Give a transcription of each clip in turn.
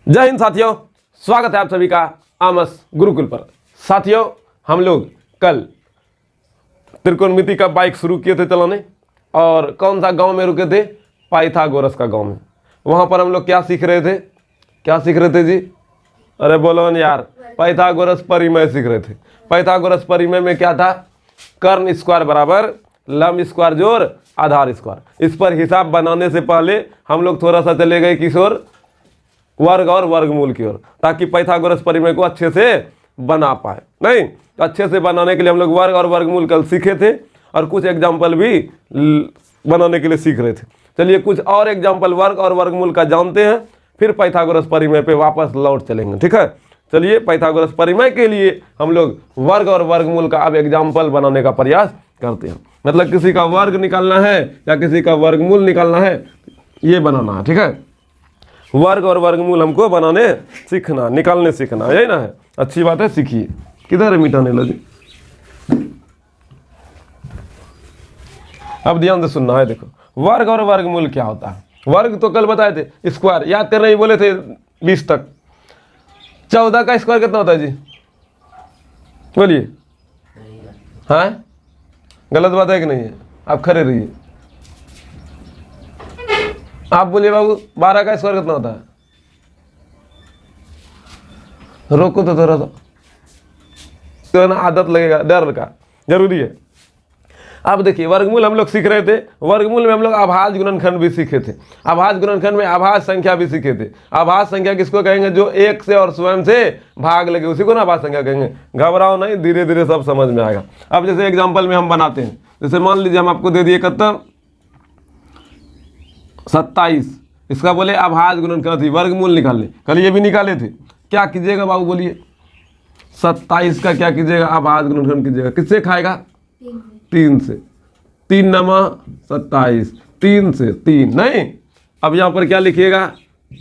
जय हिंद साथियों, स्वागत है आप सभी का आमस गुरुकुल पर। साथियों, हम लोग कल त्रिकोणमिति का बाइक शुरू किए थे चलाने, और कौन सा गांव में रुके थे? पाइथागोरस का गांव में। वहां पर हम लोग क्या सीख रहे थे जी? अरे बोलो न यार, पाइथागोरस परिमेय सीख रहे थे। पाइथागोरस परिमेय में क्या था? कर्ण स्क्वायर बराबर लंब स्क्वायर जोड़ आधार स्क्वायर। इस पर हिसाब बनाने से पहले हम लोग थोड़ा सा चले गए किस ओर? वर्ग और वर्गमूल की ओर, ताकि पाइथागोरस परिमेय को अच्छे से बना पाए। नहीं तो अच्छे से बनाने के लिए हम लोग वर्ग और वर्गमूल कल सीखे थे, और कुछ एग्जाम्पल भी बनाने के लिए सीख रहे थे। चलिए कुछ और एग्जाम्पल वर्ग और वर्गमूल का जानते हैं, फिर पाइथागोरस परिमेय पे वापस लौट चलेंगे। ठीक है, चलिए पाइथागोरस परिमेय के लिए हम लोग वर्ग और वर्गमूल का अब एग्जाम्पल बनाने का प्रयास करते हैं। मतलब किसी का वर्ग निकालना है या किसी का वर्गमूल निकालना है, ये बनाना है। ठीक है, वर्ग और वर्गमूल हमको बनाने सीखना, निकालने सीखना, यही ना है। अच्छी बात है, सीखिए। किधर है मीठा नीला जी? अब ध्यान से सुनना है। देखो, वर्ग और वर्गमूल क्या होता है? वर्ग तो कल बताए थे, स्क्वायर याद करने ही बोले थे 20 तक। 14 का स्क्वायर कितना होता है जी? बोलिए। हाँ, गलत बात है कि नहीं है? आप खड़े रहिए। आप बोलिए बाबू, 12 का स्क्वायर कितना होता है? रोको तो थोड़ा सा, तो ना आदत लगेगा, डर का जरूरी है। अब देखिए, वर्गमूल हम लोग सीख रहे थे। वर्गमूल में हम लोग आभाज्य गुणनखंड भी सीखे थे। आभाज्य गुणनखंड में आभाज्य संख्या भी सीखे थे। आभाज्य संख्या किसको कहेंगे? जो एक से और स्वयं से भाग लगे, उसी को ना आभाज्य संख्या कहेंगे। घबराओ नहीं, धीरे धीरे सब समझ में आएगा। अब जैसे एग्जाम्पल में हम बनाते हैं, जैसे मान लीजिए हम आपको दे दिए कितना? 27। इसका बोले आभाज्य गुणनखंड थी, वर्गमूल निकालने। कल ये भी निकाले थे। क्या कीजिएगा बाबू, बोलिए। 27 का क्या कीजिएगा? आभाज्य गुणनखंड कीजिएगा। किससे खाएगा? 3 से। 3 नमा 27, 3 से 3 नहीं। अब यहाँ पर क्या लिखिएगा?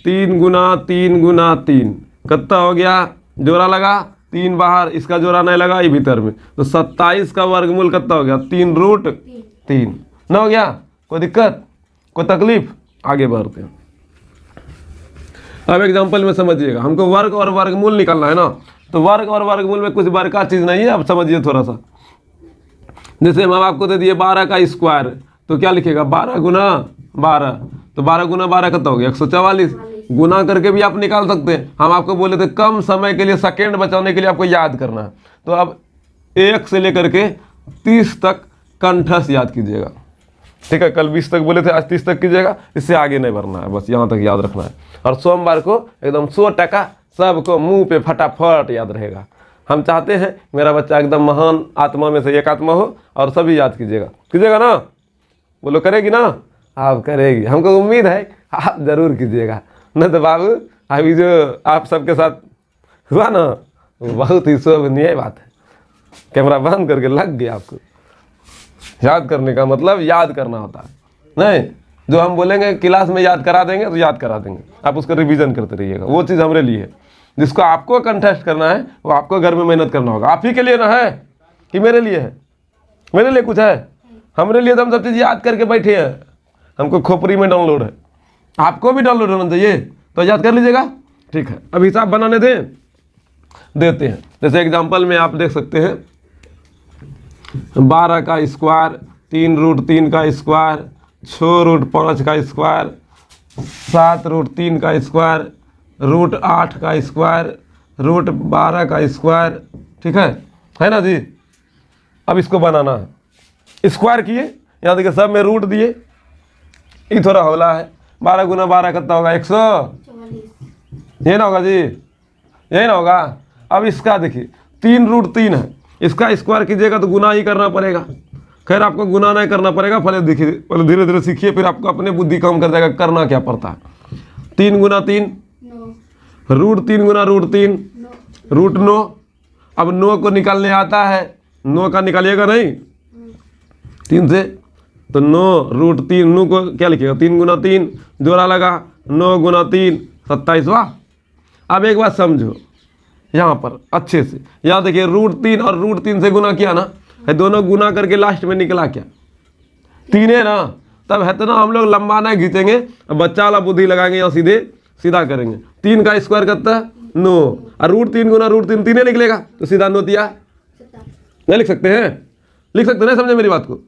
3 गुना 3 गुना 3 कितना हो गया? जोड़ा लगा, 3 बाहर, इसका जोड़ा नहीं लगा, ये भीतर में। तो 27 का वर्गमूल कितना हो गया? 3√3 ना हो गया? कोई दिक्कत, कोई तकलीफ? आगे बढ़ते हैं। अब एग्जाम्पल में समझिएगा, हमको वर्ग और वर्गमूल निकालना है ना। तो वर्ग और वर्गमूल में कुछ बड़का चीज़ नहीं है। अब समझिए थोड़ा सा। जैसे हम आपको दे दिए 12 का स्क्वायर, तो क्या लिखेगा? 12 गुना 12। तो 12 गुना 12 कितना हो गया? 144। गुना करके भी आप निकाल सकते हैं। हम आपको बोले थे कम समय के लिए, सेकेंड बचाने के लिए आपको याद करना है। तो अब 1 से लेकर के 30 तक कंठस्थ याद कीजिएगा। ठीक है, कल 20 तक बोले थे, आज 30 तक कीजिएगा। इससे आगे नहीं बढ़ना है, बस यहाँ तक याद रखना है। और सोमवार को एकदम 100% सबको मुंह पे फटाफट याद रहेगा। हम चाहते हैं मेरा बच्चा एकदम महान आत्मा में से एक आत्मा हो, और सभी याद कीजिएगा ना? बोलो, करेगी ना? आप करेगी, हमको उम्मीद है आप जरूर कीजिएगा। नहीं तो बाबू, अभी जो आप सबके साथ हुआ ना, बहुत ही शोभनीय बात है। कैमरा बंद करके लग गया आपको। याद करने का मतलब याद करना होता है। नहीं, जो हम बोलेंगे क्लास में याद करा देंगे तो याद करा देंगे, आप उसका रिवीजन करते रहिएगा। वो चीज़ हमारे लिए है। जिसको आपको कंटेस्ट करना है, वो आपको घर में मेहनत करना होगा। आप ही के लिए ना है कि मेरे लिए है? मेरे लिए कुछ है? हमारे लिए तो हम सब चीज़ याद करके बैठे हैं। हमको खोपड़ी में डाउनलोड है, आपको भी डाउनलोड होना चाहिए, तो याद कर लीजिएगा। ठीक है, अब हिसाब बनाने देते हैं। जैसे एग्जाम्पल में आप देख सकते हैं, 12 का स्क्वायर, 3√3 का स्क्वायर, 6√5 का स्क्वायर, 7√3 का स्क्वायर, √8 का स्क्वायर, √12 का स्क्वायर। ठीक है ना जी? अब इसको बनाना है। स्क्वायर किए, यहाँ देखिए सब में रूट दिए। ये थोड़ा हौला है। 12 गुना 12 कितना होगा? 144। ये ना होगा जी? यही ना होगा? अब इसका देखिए 3√3 है, इसका स्क्वायर कीजिएगा तो गुना ही करना पड़ेगा। खैर, आपको गुना नहीं करना पड़ेगा, पहले देखिए, पहले धीरे धीरे सीखिए, फिर आपको अपने बुद्धि काम कर जाएगा करना क्या पड़ता है। 3 गुना 3, √3 गुना √3, √9। अब 9 को निकालने आता है, 9 का निकालिएगा नहीं 3 से, तो 9√3, 9 को क्या लिखिएगा? 3 गुना 3, जोड़ा लगा, 9 गुना 3 27। वाह! अब एक बात समझो यहाँ पर अच्छे से, यहाँ देखिए √3 और √3 से गुना किया ना, दोनों गुना करके लास्ट में निकला क्या? 3 है ना? तब है तो ना, हम लोग लंबा नहीं खींचेंगे, बच्चा वाला बुद्धि लगाएंगे, यहाँ सीधा करेंगे। 3 का स्क्वायर कितना 9 और √3 गुना √3 3 निकलेगा तो सीधा 9 दिया। नहीं लिख सकते हैं? लिख सकते हैं, समझे मेरी बात को?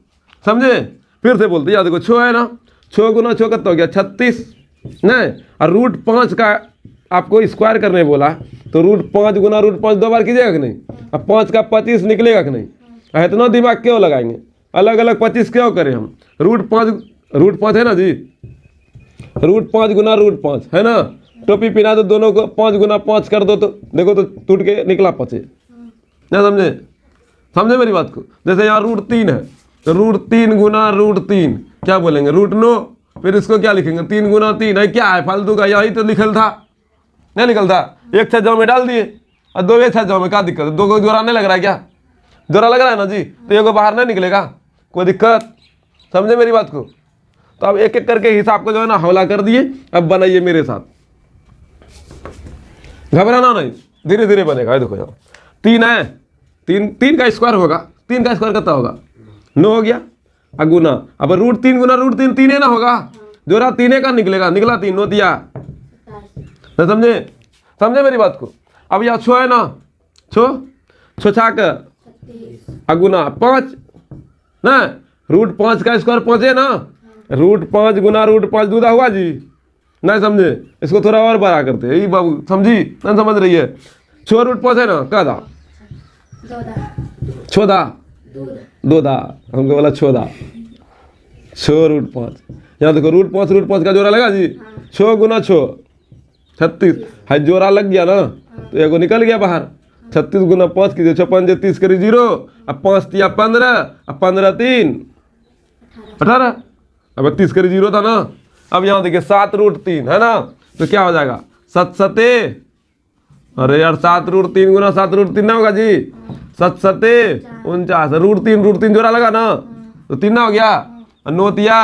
समझे? फिर से बोलते याद देखो 6 है ना, 6 गुना 6 कितना हो गया 36 नहीं, और √5 का आपको स्क्वायर करने बोला तो √5 गुना √5 2 बार कीजिएगा कि नहीं? अब 5 का 25 निकलेगा कि नहीं? इतना दिमाग क्यों लगाएंगे? अलग अलग 25 क्यों करें हम? √5 है ना जी, √5 गुना √5 है ना, टोपी पिना दो दोनों को, 5 गुना 5 कर दो तो देखो तो टूट के निकला 5 ना। समझे? समझे मेरी बात को? जैसे यहाँ √3 है तो √3 गुना √3 क्या बोलेंगे √9, फिर इसको क्या लिखेंगे 3 गुना 3 है, क्या है फालतू का, यही तो लिखल था, नहीं लिखल था? एक छज्जा में डाल दिए और 2 एक छज्जा में, क्या दिक्कत है? 2 को जोड़ा नहीं लग रहा है क्या? जोड़ा लग रहा है ना जी, तो एक बाहर नहीं निकलेगा, कोई दिक्कत? समझे मेरी बात को? तो अब एक एक करके हिसाब को जो है ना हवाला कर दिए, अब बनाइए मेरे साथ, घबराना नहीं, धीरे धीरे बनेगा। देखो यहाँ 3 है, 3 का स्क्वायर होगा, 3 का स्क्वायर कितना होगा 9 हो गया, गुना अब √3 गुना √3 3 है ना होगा, जोड़ा 3 का निकलेगा, निकला 3 9 दिया। समझे? समझे मेरी बात को? अब यहाँ 6 है ना, 6 का गुना 5 ना, √5 का स्क्वायर 5 है ना, √5 गुना √5 दूधा हुआ जी, नहीं समझे? इसको थोड़ा और बड़ा करते हैं, ये बाबू समझी नहीं समझ रही है? 6 √5 है ना, क्या था 14 2 हमको बोला 14 6 √5, यहाँ देखो √5 का जोड़ा लगा जी, 6 गुना 6 36 है, जोड़ा लग गया ना तो एगो निकल गया बाहर, 36 गुना 5 कीजिए, 6 5 30 करी 0, अब 5 तिया 15, अब 15 3 18, अब 30 करी 0 था ना। अब यहाँ देखिए 7 √3 है ना, तो क्या हो जाएगा 7 7, अरे यार 7 √3 गुना 7 √3 ना होगा जी, 7 7 49, √3 जोड़ा लगा ना तो 3 ना हो गया, 9 तिया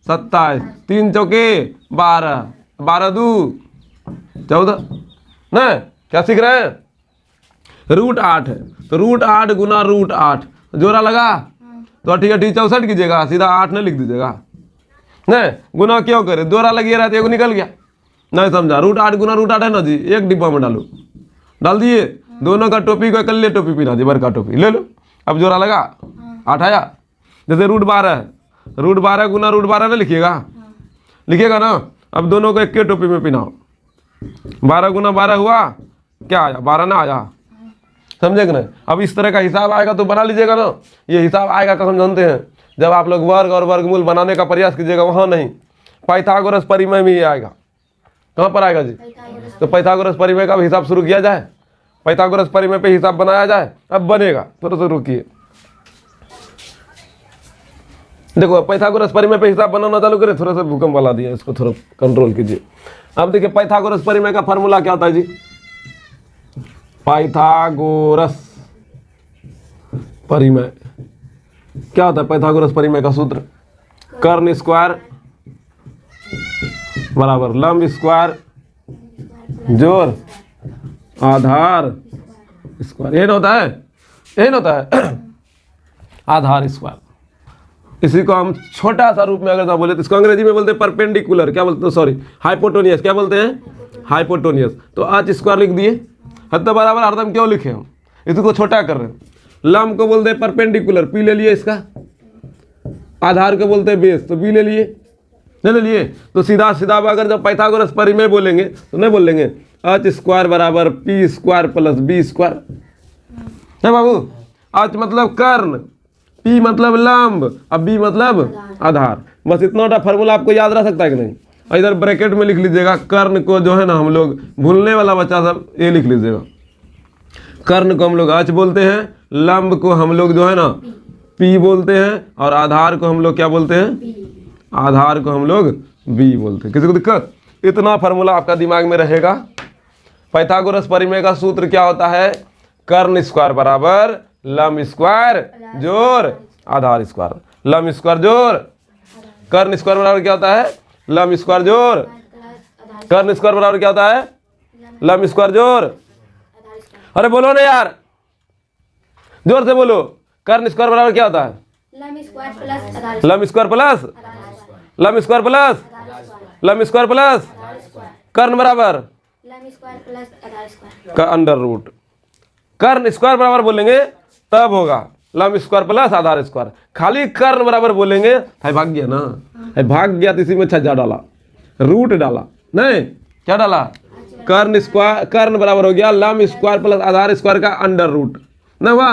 27, 3 चौके 12, 12 2 14 ना। क्या सीख रहे हैं? √8 है तो √8 गुना √8 जोड़ा लगा तो 8 64 कीजिएगा, सीधा 8 नहीं लिख दीजिएगा, नहीं गुना क्यों करे, जोड़ा लगी रहा तो निकल गया, नहीं समझा? √8 गुना √8 है ना जी, एक डिब्बा में डालो, डाल दिए, दोनों का टोपी को कल टोपी पीना जी, बड़का टोपी ले लो, अब जोड़ा लगा 8 आया। जैसे √12 है, √12 गुना √12 नहीं लिखिएगा, लिखिएगा ना, अब दोनों को एक के टोपी में पिनाओ, 12 गुना 12 हुआ, क्या आया 12 ना आया, समझे कि नहीं? अब इस तरह का हिसाब आएगा तो बना लीजिएगा ना, ये हिसाब आएगा कब हम जानते हैं? जब आप लोग वर्ग और वर्गमूल बनाने का प्रयास कीजिएगा, वहाँ नहीं, पाइथागोरस परिमेय में ही आएगा। कहाँ पर आएगा जी? तो पाइथागोरस परिमेय का हिसाब शुरू किया जाए, पाइथागोरस परिमेय पे हिसाब बनाया जाए, अब बनेगा। थोड़ा सा रुकिए, देखो पाइथागोरस परिमेय पे हिसाब बनाना चालू करें, थोड़ा सा भूकंप वाला दिया, इसको थोड़ा कंट्रोल कीजिए। अब देखिए पाइथागोरस परिमेय का फॉर्मूला क्या होता है जी? पाइथागोरस परिमेय क्या होता है? पाइथागोरस परिमेय का सूत्र कर्ण स्क्वायर बराबर लंब स्क्वायर जोड़ आधार स्क्वायर, यही होता है, यही होता है आधार स्क्वायर। इसी को हम छोटा सा रूप में अगर ना बोले तो इसको अंग्रेजी में बोलते हैं परपेंडिकुलर, क्या बोलते हैं, सॉरी हाइपोटोनियस, क्या बोलते हैं हाइपोटोनियस। तो आज स्क्वायर लिख दिए, हद बराबर हरदम क्यों लिखे हम, इसको छोटा कर रहे हैं। लंब को बोलते हैं परपेंडिकुलर, पी ले लिए इसका, आधार को बोलते हैं बेस, तो बी ले लिए, नहीं ले लिए, तो सीधा सीधा अगर जब पाइथागोरस परिमेय बोलेंगे तो नहीं बोलेंगे h स्क्वायर बराबर p square plus b square है बाबू। h मतलब कर्ण, p मतलब लंब, अब b मतलब आधार। बस इतना फार्मूला आपको याद रह सकता है कि नहीं? इधर ब्रैकेट में लिख लीजिएगा, कर्ण को जो है ना हम लोग भूलने वाला बच्चा सब ये लिख लीजिएगा, कर्ण को हम लोग h बोलते हैं, लंब को हम लोग जो है ना p बोलते हैं, और आधार को हम लोग क्या बोलते हैं, आधार को हम लोग b बोलते हैं। किसी को दिक्कत? इतना फार्मूला आपका दिमाग में रहेगा। पाइथागोरस परिमेय का सूत्र क्या होता है? कर्ण स्क्वायर बराबर लंब स्क्वायर जोड़ आधार स्क्वायर, लंब स्क्वायर जोड़ कर्ण स्क्वायर बराबर क्या होता है? लंब स्क्वायर जोड़ कर्ण स्क्वायर बराबर क्या होता है? लंब स्क्वायर जोड़, अरे बोलो ना यार, जोर से बोलो, कर्ण स्क्वायर बराबर क्या होता है? लंब स्क्वायर प्लस लंब स्क्वायर प्लस लंब स्क्वायर प्लस कर्ण बराबर लम स्क्वायर प्लस आधार स्क्वायर। का अंडर रूट। कर्ण स्क्वायर बराबर बोलेंगे तब होगा लम स्क्वायर प्लस आधार स्क्वायर। खाली कर्ण बराबर बोलेंगे, भाई भाग गया ना, भाई भाग गया तो इसी में छज्जा डाला, रूट डाला, नहीं क्या डाला, कर्ण स्क्वायर, कर्ण बराबर हो गया लम स्क्वायर प्लस आधार स्क्वायर का अंडर रूट ना हुआ।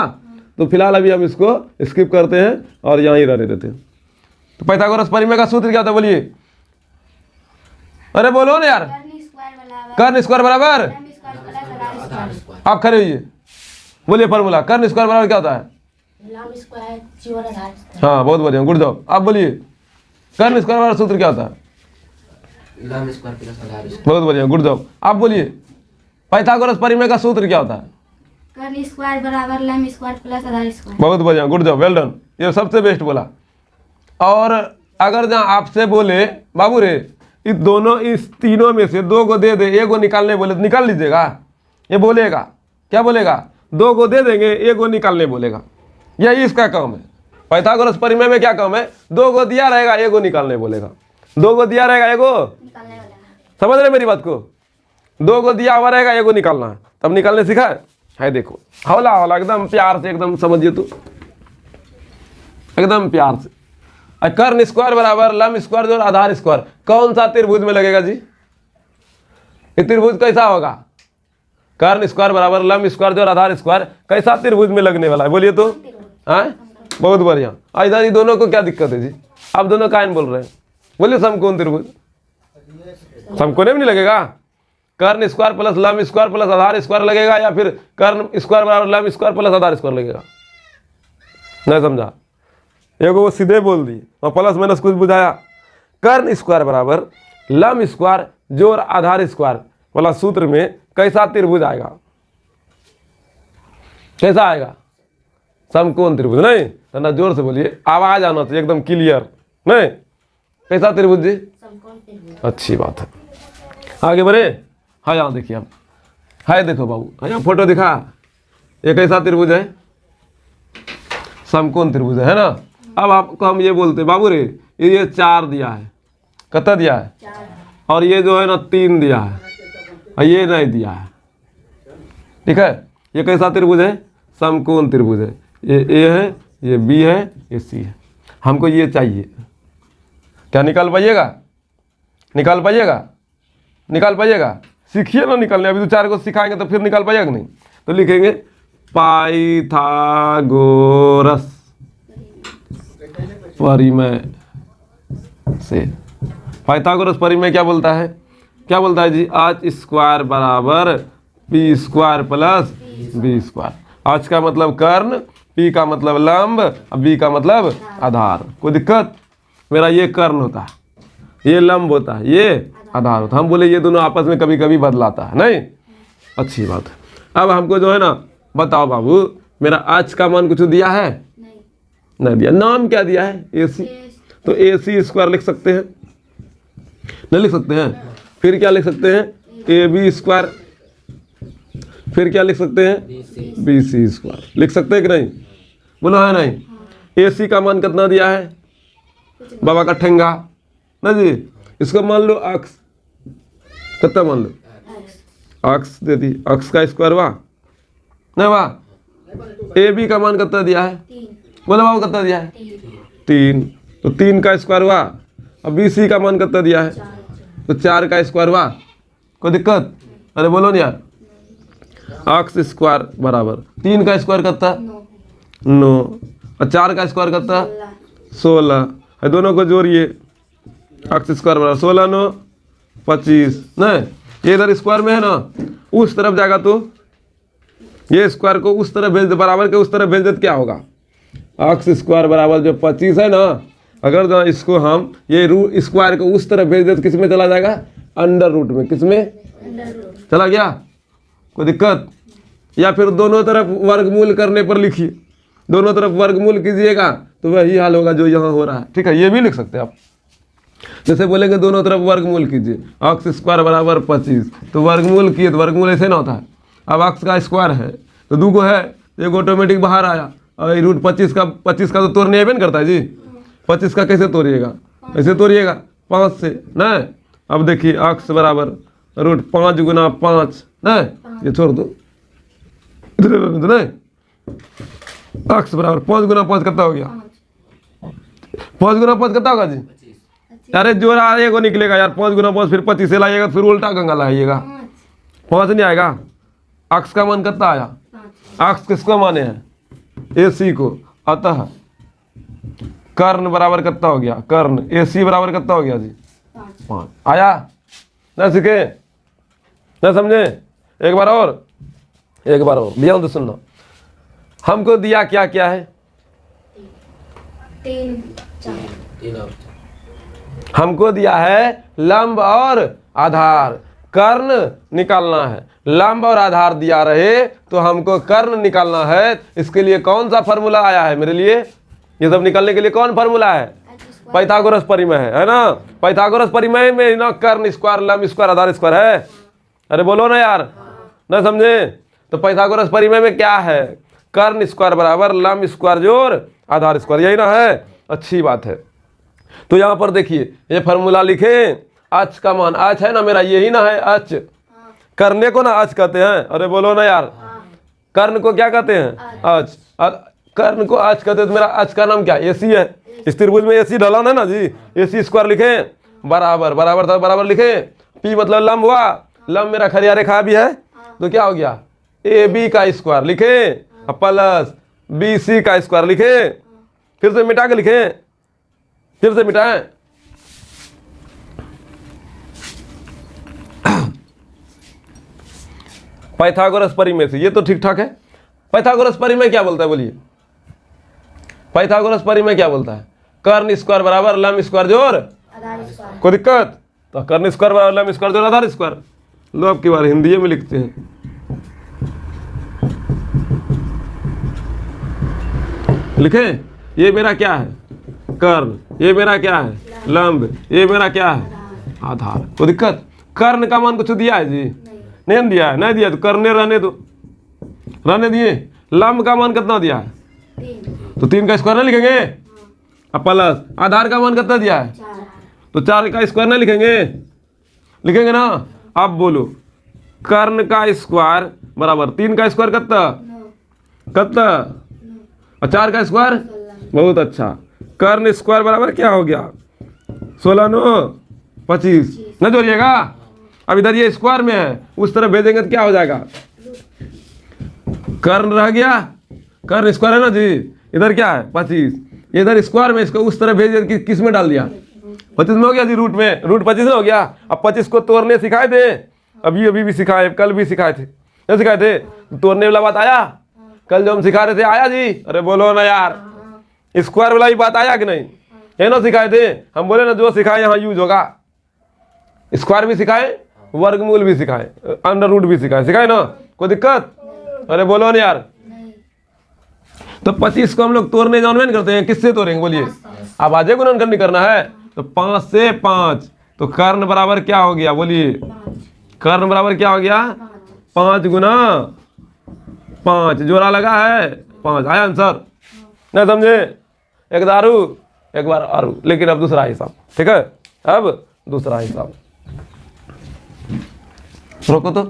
तो फिलहाल अभी हम इसको स्किप करते हैं और यहाँ ही रहने देते हैं। तो पाइथागोरस परिमेय का सूत्र क्या होता है बोलिए, अरे बोलो ना यार। कर्ण स्क्वायर बराबर, लम स्क्वायर प्लस आधार स्क्वायर। आप खड़े होइए, बोलिए फॉर्मूला। कर्ण स्क्वायर बराबर क्या होता है, लम स्क्वायर जोड़ आधार स्क्वायर। हाँ बहुत बढ़िया, गुड जॉब। आप बोलिए कर्ण स्क्वायर बराबर सूत्र क्या होता है, लम स्क्वायर प्लस आधार स्क्वायर। बहुत बढ़िया, गुड जॉब। आप बोलिए पाइथागोरस परिमेय का सूत्र क्या होता है, कर्ण स्क्वायर बराबर लम स्क्वायर प्लस आधार स्क्वायर। बहुत बढ़िया, गुड जॉब, वेल डन, ये सबसे बेस्ट बोला। और अगर जहाँ आपसे बोले बाबू रे इस दोनों, इस तीनों में से दो को दे दे, एक को निकालने बोले तो निकाल लीजिएगा, ये बोलेगा क्या बोलेगा, दो को दे देंगे एक को निकालने बोलेगा, यही इसका काम है। पाइथागोरस परिमेय में क्या काम है, दो को दिया रहेगा एक को निकालने बोलेगा, दो को दिया रहेगा एक को, निकालने वाला है। समझ रहे मेरी बात को, दो को दिया हुआ रहेगा एक को निकालना है, तब निकालने सीखा है देखो, हौला हौला एकदम प्यार से, एकदम समझिए तो एकदम प्यार से। कर्ण स्क्वायर बराबर लम स्क्वायर जोड़ आधार स्क्वायर, कौन सा त्रिभुज में लगेगा जी, ये त्रिभुज कैसा होगा, कर्ण स्क्वायर बराबर लम स्क्वायर जोड़ आधार स्क्वायर कैसा त्रिभुज में लगने वाला है बोलिए तो, हाँ बहुत बढ़िया। इधर ये दोनों को क्या दिक्कत है जी, आप दोनों कायन बोल रहे हैं, बोलिए समकोण त्रिभुज, समकोण में नहीं लगेगा, कर्ण स्क्वायर प्लस लम स्क्वायर प्लस आधार स्क्वायर लगेगा या फिर कर्ण स्क्वायर बराबर लम स्क्वायर प्लस आधार स्क्वायर लगेगा, नहीं समझा, एक वो सीधे बोल दी और प्लस माइनस कुछ बुझाया। कर्ण स्क्वायर बराबर लम स्क्वायर जोड़ आधार स्क्वायर वाला सूत्र में कैसा त्रिभुज आएगा, कैसा आएगा, समकोण त्रिभुज, नहीं तो ना जोर से बोलिए, आवाज आना चाहिए एकदम क्लियर, नहीं कैसा त्रिभुज जी, समकोण त्रिभुज। अच्छी बात है, आगे बढ़े। हाँ यहाँ देखिए आप, हाय देखो बाबू यहाँ फोटो दिखा, ये कैसा त्रिभुज है, समकोण त्रिभुज है ना। अब आपको हम ये बोलते बाबू रे ये 4 दिया है, कितना दिया है, 4 और ये जो है ना 3 दिया है और ये नहीं दिया है, ठीक है, ये कैसा त्रिभुज है, समकोण त्रिभुज है, ये ए है, ये बी है, ये सी है, हमको ये चाहिए, क्या निकाल पाइएगा, निकाल पाइएगा, निकाल पाइएगा, सीखिए ना निकालने, अभी तो 4 को सिखाएंगे तो फिर निकाल पाइएगा नहीं, तो लिखेंगे पाइथागोरस परिमेय से। पाइथागोरस परिमेय क्या बोलता है, क्या बोलता है जी, आच स्क्वायर बराबर P square plus B square. H का मतलब कर्ण, पी का मतलब लंब, और बी का मतलब आधार। कोई दिक्कत, मेरा ये कर्ण होता है, ये लंब होता है, ये आधार होता है, हम बोले ये दोनों आपस में कभी कभी बदलाता है, नहीं अच्छी बात है। अब हमको जो है ना बताओ बाबू, मेरा आच का मान कुछ दिया है, नहीं दिया, नाम क्या दिया है, ए सी, तो ए सी स्क्वायर लिख सकते हैं, नहीं लिख सकते हैं, फिर क्या लिख सकते हैं, ए बी स्क्वायर, फिर क्या लिख सकते हैं, बी सी स्क्वायर लिख सकते हैं कि नहीं, बोलो है नहीं। ए सी का मान कितना दिया है, बाबा का ठेंगा ना जी, इसको मान लो अक्स, कितना मान लो, अक्स दे दी, अक्स का स्क्वायर वाह नहीं वाह। ए बी का मान कितना दिया है, 3 बोलो बाबू कितना दिया है, 3 3, तो 3 का स्क्वायर हुआ। अब बी सी का मान कितना दिया है, तो 4 का स्क्वायर हुआ, कोई दिक्कत, अरे बोलो ना यार, एक्स स्क्वायर बराबर 3 का स्क्वायर कितना, 9, और 4 का स्क्वायर कितना, 16, है दोनों को जोड़िए, एक्स स्क्वायर बराबर 16 9 25, नहीं ये इधर स्क्वायर में है ना, उस तरफ जाएगा तो ये स्क्वायर को उस तरफ भेज दे, बराबर के उस तरफ भेज दे तो क्या होगा, एक्स स्क्वायर बराबर जो 25 है ना, अगर जो इसको हम ये रूट स्क्वायर को उस तरफ भेज दे तो किस में चला जाएगा, अंडर रूट में, किस में चला गया, कोई दिक्कत। या फिर दोनों तरफ वर्गमूल करने पर लिखिए, दोनों तरफ वर्गमूल कीजिएगा तो वही हाल होगा जो यहाँ हो रहा है, ठीक है, ये भी लिख सकते हैं आप। जैसे बोलेंगे दोनों तरफ वर्गमूल कीजिए, एक्स स्क्वायर बराबर 25, तो वर्गमूल किए तो वर्गमूल ऐसे ना होता है। अब एक्स का स्क्वायर है तो 2 को है, एक ऑटोमेटिक बाहर आया, और रूट 25 का तो तोड़ने आवे ना करता है जी, 25 का कैसे तोड़िएगा, ऐसे तोड़िएगा 5 से ना। अब देखिए एक्स बराबर रूट 5 गुना 5 नहीं, ये छोड़ दो, इधर रहने दो नहीं। अक्स बराबर 5 गुना 5 कितना हो गया? 5 गुना 5 कितना होगा जी? 25। अरे जोड़ा एगो निकलेगा यार, 5 गुना 5 फिर 25 से लाइएगा, फिर उल्टा गंगा लाइएगा, 5 नहीं आएगा। अक्स का मान कितना आया? अक्स किसको माने हैं? AC को। अतः कर्ण बराबर कितना हो गया? कर्ण AC बराबर कितना हो गया जी? 5 आया ना? सीखे ना? समझे? एक बार और ध्यान से सुनना। हमको दिया क्या क्या है? 3 4 3 और हमको दिया है लंब और आधार, कर्ण निकालना है। लंब और आधार दिया रहे तो हमको कर्ण निकालना है। इसके लिए कौन सा फॉर्मूला आया है मेरे लिए? ये सब निकालने के लिए कौन फॉर्मूला है? पाइथागोरस परिमेय है ना? पाइथागोरस परिमेय में ना कर्ण स्क्वायर, लंब स्क्वायर, आधार स्क्वायर है। अरे बोलो ना यार, ना समझे? तो पाइथागोरस परिमेय में क्या है? कर्ण स्क्वायर बराबर लंब स्क्वायर जोड़ आधार स्क्वायर, यही ना है? अच्छी बात है। तो यहाँ पर देखिए ये फॉर्मूला लिखे, अच का मान, अच है ना मेरा, यही ना है अच। करने को ना अच कहते हैं। अरे बोलो ना यार, कर्ण को क्या कहते हैं? अच। कर्ण को अच कहते हैं। तो मेरा अच का नाम क्या? AC है। इस त्रिभुज में AC ढलान है ना जी, AC स्क्वायर लिखे बराबर, बराबर था बराबर लिखे, P मतलब लंब हुआ, लंब मेरा खरिया रेखा भी है, तो क्या हो गया? AB का स्क्वायर लिखे प्लस BC का स्क्वायर लिखे। फिर से मिटा के लिखे, फिर से मिटाएं। पाइथागोरस परिमेय से ये तो ठीक ठाक है। पाइथागोरस परिमेय क्या बोलता है? बोलिए, पाइथागोरस परिमेय क्या बोलता है? कर्ण स्क्वायर बराबर लंब स्क्वायर जोड़ आधार स्क्वायर। कोई दिक्कत? तो कर्ण स्क्वायर बराबर लंब स्क्वायर जोड़ आधार स्क्वायर। लो अब की बार हिंदी में लिखते हैं। लिखे, ये मेरा क्या है? कर्ण, ये मेरा क्या है? लंब, ये मेरा क्या है? आधार। कोई दिक्कत? कर्ण का मान कुछ दिया है जी? नहीं दिया है। नहीं दिया तो करने रहने दो, रहने दिए। लंब का मान कितना दिया है? 3 तो 3 का स्क्वायर ना लिखेंगे, अब प्लस आधार का मान कितना दिया है? 4 तो 4 का स्क्वायर ना लिखेंगे, लिखेंगे ना? अब बोलो, कर्ण का स्क्वायर बराबर 3 का स्क्वायर कितना? 9 और 4 का स्क्वायर? 16 बहुत अच्छा। कर्ण स्क्वायर बराबर क्या हो गया? 16 9 25 न जोड़िएगा। अब इधर ये स्क्वायर में है, उस तरफ भेजेंगे तो क्या हो जाएगा? कर्ण रह गया, कर्ण स्क्वायर है ना जी, इधर क्या है? 25, इधर स्क्वायर में, इसको उस तरफ भेज किस में डाल दिया? 25 में हो गया जी, रूट में, रूट 25 में हो गया। अब 25 को तोड़ने सिखाए थे, अभी भी सिखाए, कल भी सिखाए थे, नहीं सिखाए थे? तोड़ने वाला बात आया कल जो हम सिखा रहे थे, आया जी? अरे बोलो ना यार, स्क्वायर वाला भी बात आया कि नहीं? है ना? सिखाए थे हम, बोले ना जो सिखाए यहाँ यूज होगा। स्क्वायर भी सिखाए, वर्गमूल भी सिखाए, अंडर रूट भी सिखाए, सिखाए ना? कोई दिक्कत? अरे बोलो ना यार। तो 25 को हम लोग तोड़ने जानवे नहीं करते हैं, किससे तोड़ेंगे बोलिए? अब आजे गुणनखंड करना है तो 5 से 5, तो कर्ण बराबर क्या हो गया? बोलिए, कर्ण बराबर क्या हो गया? 5 गुना 5, जोड़ा लगा है 5, आया आंसर? नहीं समझे? एक दारू एक बार आरू, लेकिन अब दूसरा हिसाब, ठीक है? अब दूसरा हिसाब, रोको तो।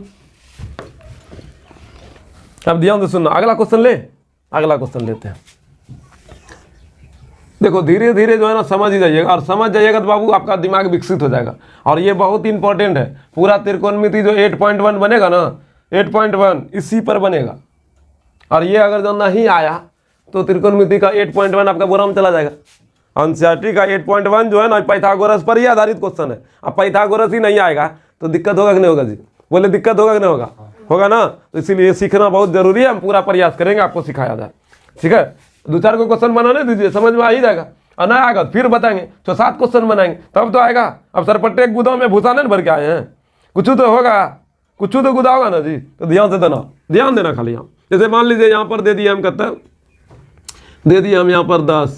अब ध्यान से सुनना, अगला क्वेश्चन ले, अगला क्वेश्चन लेते हैं। देखो धीरे धीरे जो है ना समझ ही जाइएगा, और समझ जाइएगा तो बाबू आपका दिमाग विकसित हो जाएगा। और ये बहुत इंपॉर्टेंट है, पूरा त्रिकोणमिति जो 8.1 बनेगा ना, 8.1 इसी पर बनेगा। और ये अगर जो नहीं आया तो त्रिकोणमिति का 8.1 आपका बोरा में चला जाएगा। एनसीईआरटी का 8.1 जो है ना पाइथागोरस पर ही आधारित क्वेश्चन है। अब पाइथागोरस ही नहीं आएगा तो दिक्कत होगा कि नहीं होगा जी? बोले दिक्कत होगा कि नहीं होगा? होगा ना? तो इसीलिए सीखना बहुत जरूरी है। हम पूरा प्रयास करेंगे आपको सिखाया जाए, ठीक है? 2-4 को क्वेश्चन बनाने दीजिए, समझ में आ ही जाएगा। और ना आएगा फिर बताएंगे, 6-7 क्वेश्चन बनाएंगे तब तो आएगा। अब सरपट्टे एक गुदाम में भूसा नहीं भर के आए हैं, कुछ तो होगा, कुछ तो गुदा होगा ना जी। तो ध्यान से देना, ध्यान देना खाली। यहाँ जैसे मान लीजिए यहाँ पर दे दिए हम कितना, दे दिए हम यहाँ पर 10,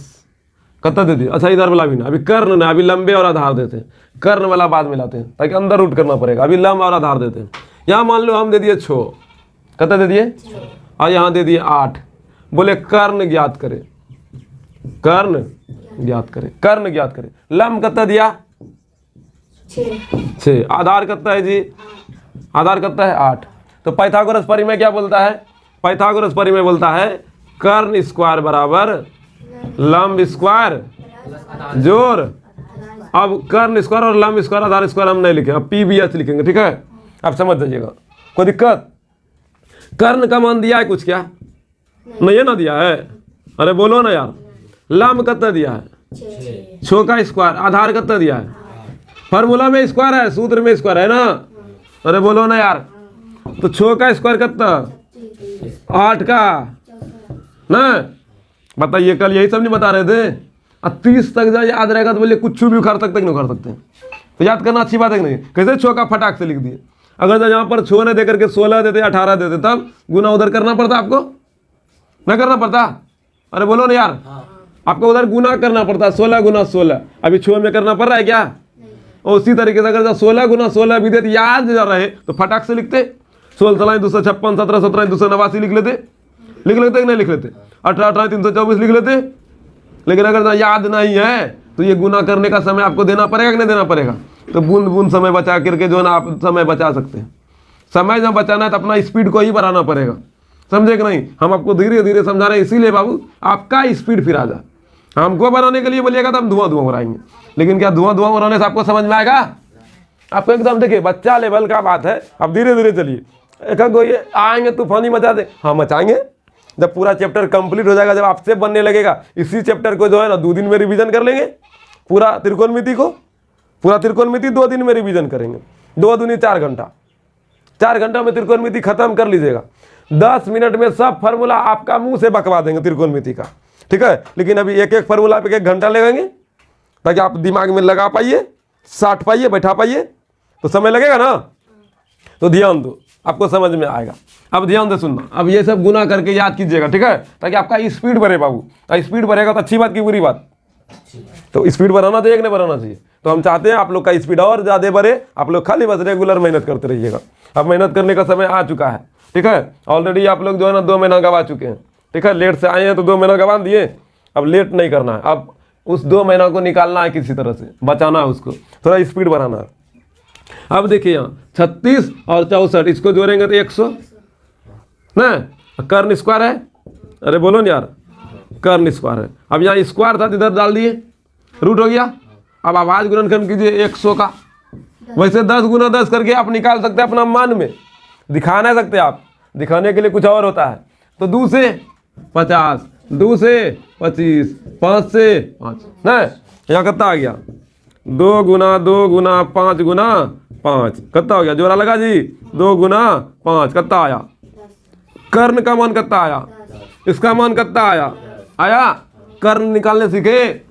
कितना दे दिए? अच्छा इधर वाला भी ना, अभी कर्ण ना, अभी लंबे और आधार देते हैं, कर्ण वाला बाद में लाते हैं ताकि अंदर रूट करना पड़ेगा। अभी लंब और आधार देते हैं। यहाँ मान लो हम दे दिए 6, कितना दे दिए? और यहाँ दे दिए 8। बोले कर्ण ज्ञात करे, कर्ण ज्ञात करे, कर्ण ज्ञात करे। लंब कितना दिया? 6। आधार कितना है जी? आधार कितना है? 8। तो पाइथागोरस परिमेय क्या बोलता है? पाइथागोरस परिमेय बोलता है कर्ण स्क्वायर बराबर लंब स्क्वायर जोड़। अब कर्ण स्क्वायर और लंब स्क्वायर आधार स्क्वायर हम नहीं लिखे, अब PBH लिखेंगे, ठीक है? आप समझ जाइएगा, कोई दिक्कत? कर्ण का मान दिया है कुछ क्या? नहीं है ना दिया है? अरे बोलो ना यार। लंब कितना दिया है? 6 का स्क्वायर। आधार कितना दिया है? फार्मूला में स्क्वायर है, सूत्र में स्क्वायर है ना? अरे बोलो ना यार। तो 6 का स्क्वायर कितना? 8 का ना? बताइए, कल यही सब नहीं बता रहे थे? 30 तक जब याद रहेगा तो बोलिए कुछ भी उखाड़ सकते कि नहीं उखाड़ सकते? तो याद करना अच्छी बात है कि नहीं? कैसे 6 का फटाक से लिख दिए? अगर जब यहाँ पर 6 ने देकर के 16 देते 18 देते तब गुना उधर करना पड़ता आपको, ना करना पड़ता? अरे बोलो ना यार। आपको उधर गुना करना पड़ता, 16 गुना 16। अभी 6 में करना पड़ रहा है क्या? और उसी तरीके से अगर 16 गुना 16 भी देते याद जा रहे तो फटाक से लिखते। 16 256, 17 17 289 लिख लेते कि नहीं लिख लेते? 18 18 324 लिख लेते। लेकिन अगर याद नहीं है तो ये गुना करने का समय आपको देना पड़ेगा कि नहीं देना पड़ेगा? तो बूंद बूंद समय बचा करके जो है ना आप समय बचा सकते हैं। समय जब बचाना है तो अपना स्पीड को ही बढ़ाना पड़ेगा, समझे कि नहीं? हम आपको धीरे धीरे समझा रहे हैं, इसीलिए बाबू आपका स्पीड फिर आ जाए। हमको बनाने के लिए बोलिएगा तो हम धुआं धुआं उड़ाएंगे, लेकिन क्या धुआं धुआं उड़ाने से आपको समझ में आएगा? आपको एकदम देखिए बच्चा लेवल का बात है। अब धीरे धीरे चलिए, एक ये आएंगे तूफानी मचा दे, हाँ मचाएंगे। जब पूरा चैप्टर कंप्लीट हो जाएगा, जब आपसे बनने लगेगा, इसी चैप्टर को जो है ना 2 दिन में रिवीजन कर लेंगे। पूरा त्रिकोणमिति को, पूरा त्रिकोणमिति 2 दिन में रिवीजन करेंगे। 2 दूनी 4 घंटा, 4 घंटा में त्रिकोणमिति खत्म कर लीजिएगा। 10 मिनट में सब फार्मूला आपका मुंह से बकवा देंगे त्रिकोणमिति का, ठीक है? लेकिन अभी एक एक फार्मूला पे 1 घंटा लगेंगे ताकि आप दिमाग में लगा पाइए, साट पाइए, बैठा पाइए। तो समय लगेगा ना? तो ध्यान दो, आपको समझ में आएगा। अब ध्यान से सुनना, अब ये सब गुना करके याद कीजिएगा, ठीक है? ताकि आपका स्पीड बढ़े बाबू। स्पीड बढ़ेगा तो अच्छी बात की बुरी बात? तो स्पीड बढ़ाना चाहिए कि नहीं बढ़ाना चाहिए? तो हम चाहते हैं आप लोग का स्पीड और ज़्यादा बढ़े। आप लोग खाली बस रेगुलर मेहनत करते रहिएगा। अब मेहनत करने का समय आ चुका है, ठीक है? ऑलरेडी आप लोग जो है ना 2 महीना गवा चुके हैं, ठीक है? लेट से आए हैं तो 2 महीना गवा दिए। अब लेट नहीं करना है, अब उस 2 महीना को निकालना है, किसी तरह से बचाना है, उसको थोड़ा स्पीड बढ़ाना है। अब देखिए यहाँ 36 और 64 इसको जोड़ेंगे तो 100 ना? कर्ण स्क्वायर है। अरे बोलो ना यार, कर्ण स्क्वायर है। अब यहाँ स्क्वायर था, इधर डाल दिए, रूट हो गया। अब आवाज गुणनखंड कीजिए 100 का। वैसे 10 गुना 10 करके आप निकाल सकते हैं अपना मन में, दिखा नहीं सकते आप, दिखाने के लिए कुछ और होता है। तो 2 से 50, 2 से 25, 5 से 5 ना? यहाँ कितना आ गया? 2 गुना 2 गुना 5 गुना 5 कितना हो गया? जोड़ा लगा जी, 2 गुना 5 कितना आया? कर्ण का मान कितना आया? इसका मान कितना आया? आया? कर्ण निकालने सीखे।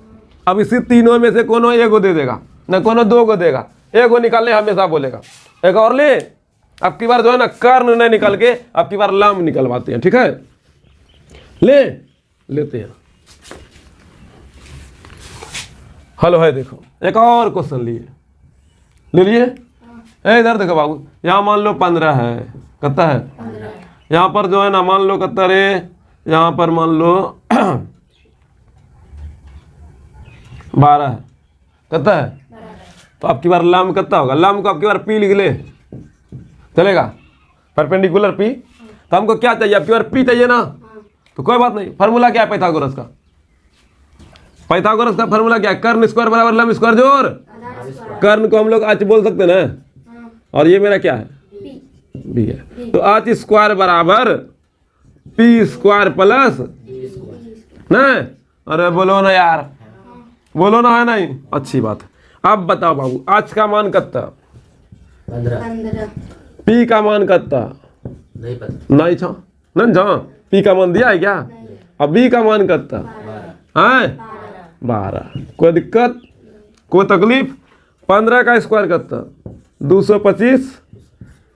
अब इसी तीनों में से कोनो एक को दे देगा, न कोनो 2 को देगा, एक को निकालने हमेशा बोलेगा। एक और ले, अब की बार जो है ना कर्ण नहीं निकल के अब की बार लंब निकलवाते हैं, ठीक है? लेते हैं। हलो है, देखो एक और क्वेश्चन ले लिए। इधर देखो बाबू, यहाँ मान लो 15 है, कितना है? यहाँ पर जो है ना मान लो कितना रे, यहाँ पर मान लो 12 है, कितना है? तो अब की बार लंब कितना होगा? लंब को अब की बार P लिख ले, चलेगा? Perpendicular P। तो हमको क्या चाहिए? अब की बार P चाहिए ना? तो कोई बात नहीं, फार्मूला क्या है पाइथागोरस का? पाइथागोरस का फार्मूला क्या है? कर्ण स्क्वायर बराबर लंब स्क्वायर जोड़। कर्ण को हम लोग आज बोल सकते हैं ना? और ये मेरा क्या है? B है। तो आज स्क्वायर बराबर P स्क्वायर प्लस ना? अरे बोलो ना यार, बोलो ना, है नहीं? अच्छी बात है। अब बताओ बाबू, आज का मान कितना? 15। P का मान कितना? नहीं पता, नहीं छा नहीं जहाँ P का मान दिया है क्या? अब B का मान कितना है? 12। कोई दिक्कत, कोई तकलीफ? 15 का स्क्वायर कितना? 225।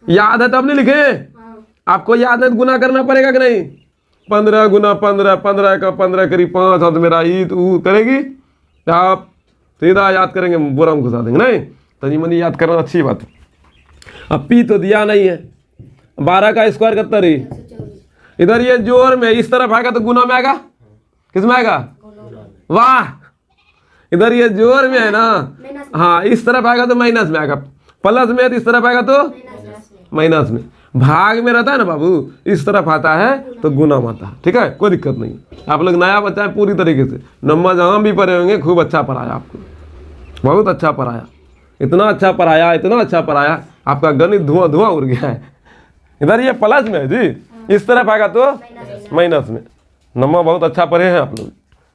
याद है तब नहीं लिखे? आपको याद है तो गुना करना पड़ेगा कि नहीं? 15 गुना 15, 15 का 15 करीब 5 हाथ मेरा ई तू करेगी, आप सीधा याद करेंगे, बुरा में घुसा देंगे। नहीं, तनी मनी याद करना अच्छी बात है। अब P तो दिया नहीं है। 12 का स्क्वायर कितना रही? इधर ये जोर में इस तरफ आएगा तो गुना में आएगा, किस में आएगा? वाह, इधर ये जोर में है ना, हाँ इस तरफ आएगा तो माइनस में आएगा, प्लस में है तो इस तरफ आएगा तो माइनस में। भाग में रहता है ना बाबू, इस तरफ आता है तो गुना में आता है। ठीक है, कोई दिक्कत नहीं। आप लोग नया बच्चा है पूरी तरीके से, नम्मा जहाँ भी पढ़े होंगे खूब अच्छा पढ़ाया आपको, बहुत अच्छा पढ़ाया, इतना अच्छा पढ़ाया, इतना अच्छा पढ़ाया, आपका गणित धुआं धुआं उड़ गया है। इधर ये प्लस में है जी, इस तरफ आएगा तो माइनस में। नम्मा बहुत अच्छा पढ़े हैं आप लोग,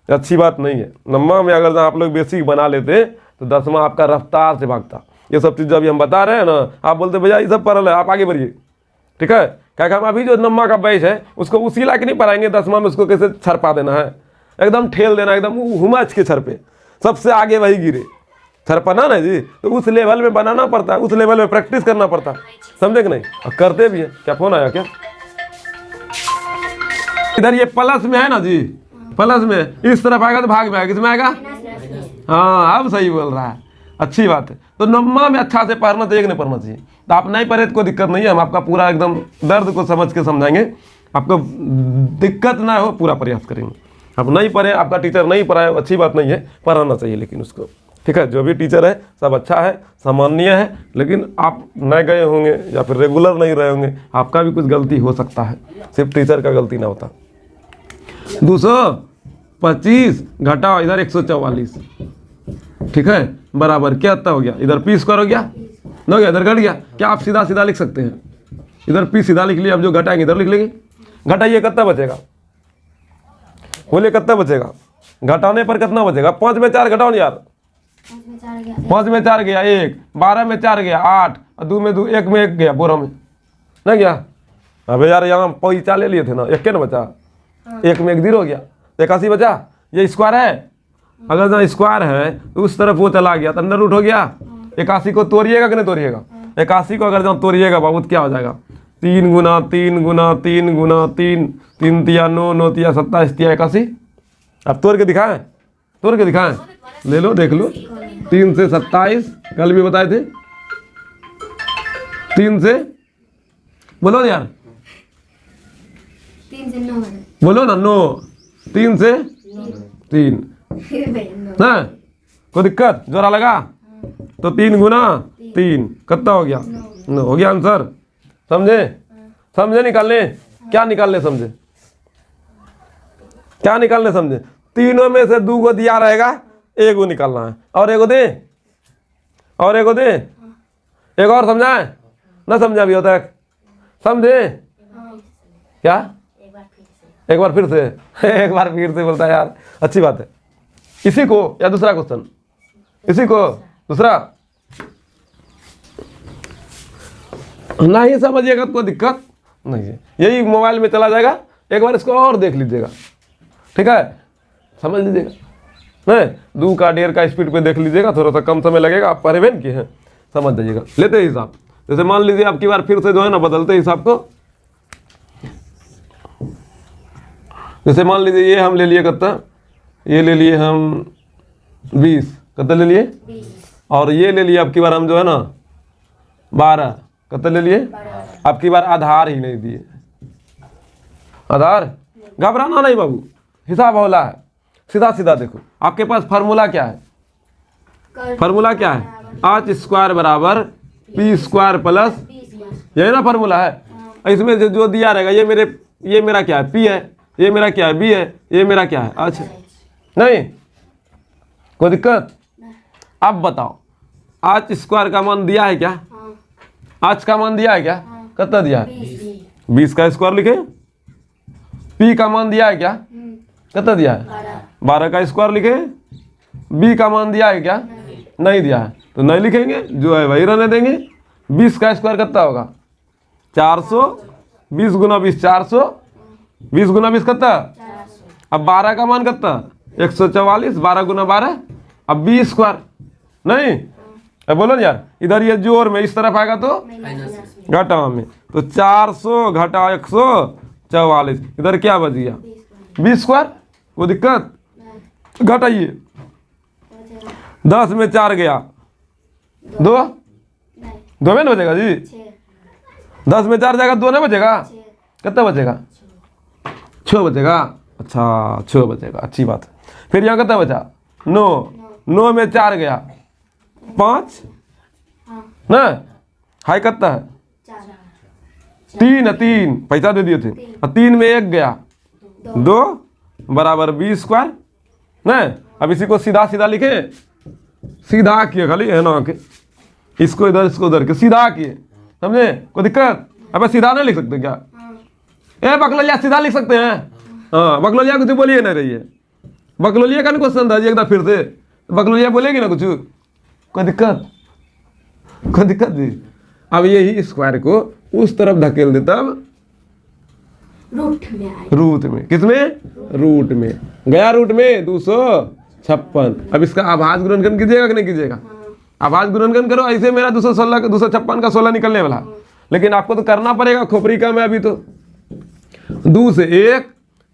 अच्छी बात नहीं है। नम्मा में अगर आप लोग बेसिक बना लेते तो 10वां आपका रफ्तार से भागता। ये सब चीज़ जब हम बता रहे हैं ना, आप बोलते भैया ये सब पढ़ल है, आप आगे बढ़िए। ठीक है, क्या हम अभी जो नम्मा का बैच है उसको उसी लायक नहीं पढ़ाएंगे 10वां में उसको कैसे छरपा देना है, एकदम ठेल देना, एकदम हुमाच के छर पे सबसे आगे वही गिरे, छरपना ना जी। तो उस लेवल में बनाना पड़ता है, उस लेवल में प्रैक्टिस करना पड़ता है, समझे कि नहीं? और करते भी हैं। क्या फोन आया क्या? इधर ये प्लस में है ना जी, प्लस में इस तरफ आएगा तो भाग में आएगा, किसमें आएगा? हाँ अब सही बोल रहा है, अच्छी बात है। तो नम्मा में अच्छा से पढ़ना चाहिए कि नहीं पढ़ना चाहिए? तो आप नहीं पढ़े तो कोई दिक्कत नहीं है, हम आपका पूरा एकदम दर्द को समझ के समझाएंगे, आपको दिक्कत ना हो पूरा प्रयास करेंगे। आप नहीं पढ़े, आपका टीचर नहीं पढ़ाए, अच्छी बात नहीं है, पढ़ाना चाहिए लेकिन उसको। ठीक है, जो भी टीचर है सब अच्छा है, सामान्य है, लेकिन आप नहीं गए होंगे या फिर रेगुलर नहीं रहे होंगे, आपका भी कुछ गलती हो सकता है, सिर्फ टीचर का गलती ना होता। 225 घटाओ इधर 144, ठीक है, बराबर क्या हो गया? इधर पी स्क्वायर हो गया ना, हो गया, इधर घट गया। क्या आप सीधा सीधा लिख सकते हैं? इधर पी सीधा लिख लिया, अब जो घटाएंगे इधर लिख लेंगे। घटाइए, कितना बचेगा? बोलिए कितना बचेगा? घटाने पर कितना बचेगा? 5 में 4 घटाओ यार, 5 में 4 गया 1, 12 में 4 गया 8, और 2 में 2, 1 में 1 गया, बोरा में ना गया। अबे यार यहाँ पैसा ले लिए थे ना, 1 के ना बचा, 1 में 1 0 हो गया, 81 बचा। ये स्क्वायर है, अगर ना स्क्वायर है तो उस तरफ वो चला गया तो अंदर रूट हो गया। 81 को तोड़िएगा कि नहीं तोड़िएगा? 81 को अगर जहाँ तोड़िएगा बाबू क्या हो जाएगा? 3 गुना 3 गुना 3 गुना 3, 3 तिया 9, 9 तिया 27, तिया 81। अब तोड़ के दिखाएं, तोड़ के दिखाएं, ले लो देख लो। 3 से 27 कल भी बताए थे, 3 से बोलो यार, 3 से 9 बोलो ना 9, 3 से 3 ना, कोई दिक्कत? जोरा लगा तो 3 गुना 3 कितना हो गया? 9 हो गया आंसर। समझे? समझे निकालने? क्या निकालने समझे? क्या निकालने समझे? तीनों में से 2 को दिया रहेगा, 1 को निकालना है, और 1 को दे, और 1 को दे, एक और समझाए ना? समझा भी होता है, समझे क्या? एक बार फिर से एक बार फिर से बोलता है यार, अच्छी बात है। इसी को या दूसरा क्वेश्चन? इसी को दूसरा नहीं समझिएगा तो कोई दिक्कत नहीं है, यही मोबाइल में चला जाएगा, एक बार इसको और देख लीजिएगा, ठीक है, समझ लीजिएगा। नहीं 2 का 1.5 का स्पीड पे देख लीजिएगा, थोड़ा सा कम समय लगेगा, आप पढ़े भी किए हैं, समझ जाइएगा। लेते हिसाब, जैसे मान लीजिए आपकी बार फिर से जो है ना बदलते हिसाब को, जैसे मान लीजिए ये हम ले लिए कितना, ये ले लिए हम 20, कितना ले लिए? 20। और ये ले लिए अब की बार हम जो है ना 12, कितना ले लिए? अब की बार आधार ही नहीं दिए, आधार। घबराना नहीं बाबू, हिसाब होला है, सीधा सीधा देखो। आपके पास फार्मूला क्या है? फार्मूला क्या है? आच स्क्वायर बराबर पी स्क्वायर प्लस, यही ना फार्मूला है। इसमें जो दिया रहेगा, ये मेरा क्या है? पी है, ये मेरा क्या है? बी है, ये मेरा क्या है? अच्छा नहीं, कोई दिक्कत? अब बताओ, आच स्क्वायर का मान दिया है क्या? आच का मान दिया है क्या? कितना दिया है? 20 का स्क्वायर लिखे। पी का मान दिया है क्या? कितना दिया है? 12 का स्क्वायर लिखे। बी का मान दिया है क्या? नहीं दिया है तो नहीं लिखेंगे, जो है वही रहने देंगे। 20 का स्क्वायर कितना होगा? 400, 20 गुना 20 400, 20 गुना 20 कितना? अब 12 का मान कितना? 144, 12 गुना 12, अब 20 स्क्वायर नहीं। अब बोलो ना यार, इधर ये जोर में इस तरफ आएगा तो घटाओ में, तो 400 घटा 144, इधर क्या बच गया? 20 स्क्वायर। कोई दिक्कत? घटाइए, 10 में 4 गया 2, 2 में ना बचेगा जी? 10 में 4 जाएगा 2 नहीं बचेगा? कितना बचेगा? 6 बचेगा। अच्छा 6 बचेगा, अच्छी बात है। फिर यहाँ कितना बचा? 9, 9 में 4 गया 5 हाँ ना, हाई कितना है 3 पैसा दे दिए थे, और 3 में 1 गया 2 बराबर 20 स्क्वायर ना। अब इसी को सीधा सीधा लिखे, सीधा किए खाली है ना के, इसको इधर इसको उधर के सीधा किए, समझे, कोई दिक्कत? अब सीधा नहीं लिख सकते क्या? ए बकलोलिया सीधा लिख सकते हैं? हाँ बकलोलिया कुछ बोलिए ना, रही है बकलोलिया का नहीं क्वेश्चन था जी, एक बार फिर से बकलोलिया बोलेगी ना कुछ, कोई दिक्कत? कोई दिक्कत जी? अब यही स्क्वायर को उस तरफ धकेल दे, तब रूट में आए, रूट में, किसमें? रूट में गया, रूट में 256। अब इसका आभाज्य गुणनखंड कीजिएगा कि नहीं कीजिएगा? आभाज्य गुणनखंड करो, ऐसे मेरा 216 का 256 का 16 निकलने वाला, लेकिन आपको तो करना पड़ेगा, खोपड़ी का मैं अभी तो 2 से 1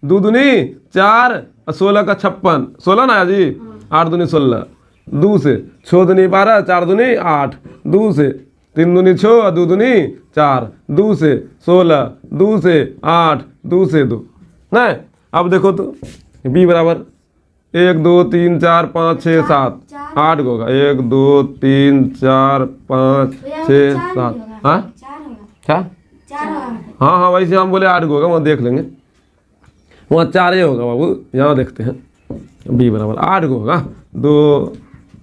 2 दूनी 4 और 16 का 56, 16 ना जी, 8 दूनी 16, 2 से 6 दूनी 12 4 दूनी 8, 2 से 3 दूनी 6 और 2 दूनी 4, 2 से 16, 2 से 8, 2 से 2 नहीं। अब देखो तो b बराबर 1 2 3 4 5 6 7 8 होगा, 1 2 3 4 5 6 7, हाँ 4 होगा, क्या? 4 होगा, हाँ हाँ वैसे हम बोले 8 होगा, वहाँ देख लेंगे, वहाँ 4 ही होगा बाबू, यहाँ देखते हैं b बराबर 8 होगा, 2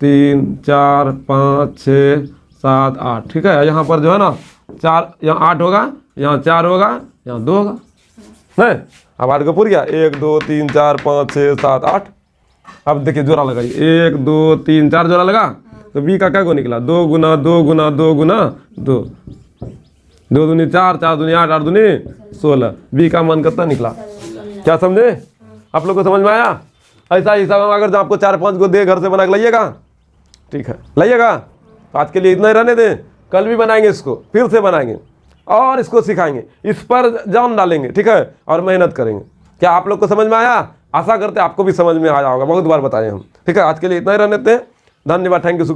3 4 5 6 7 8, ठीक है। यहाँ पर जो है ना 4, यहाँ 8 होगा, यहाँ 4 होगा, यहाँ 2 होगा नहीं। अब 8 को पूर गया, 1 2 3 4 5 6 7 8। अब देखिए जोड़ा लगाइए, 1 2 3 4 जोड़ा लगा, तो b का क्या को निकला, 2 गुना 2 गुना 2 गुना 2, 2 दूनी 4 4 दूनी 8 8 दूनी 16, b का मान कितना निकला? क्या समझे? आप लोग को समझ में आया? ऐसा हिसाब अगर जो आपको 4-5 को दे घर से बना के लाइएगा, ठीक है लाइएगा। तो आज के लिए इतना ही रहने दें, कल भी बनाएंगे इसको, फिर से बनाएंगे और इसको सिखाएंगे, इस पर जान डालेंगे, ठीक है, और मेहनत करेंगे। क्या आप लोग को समझ में आया? आशा करते आपको भी समझ में आया होगा, बहुत बार बताए हम, ठीक है। आज के लिए इतना ही रहने दें, धन्यवाद, थैंक यू।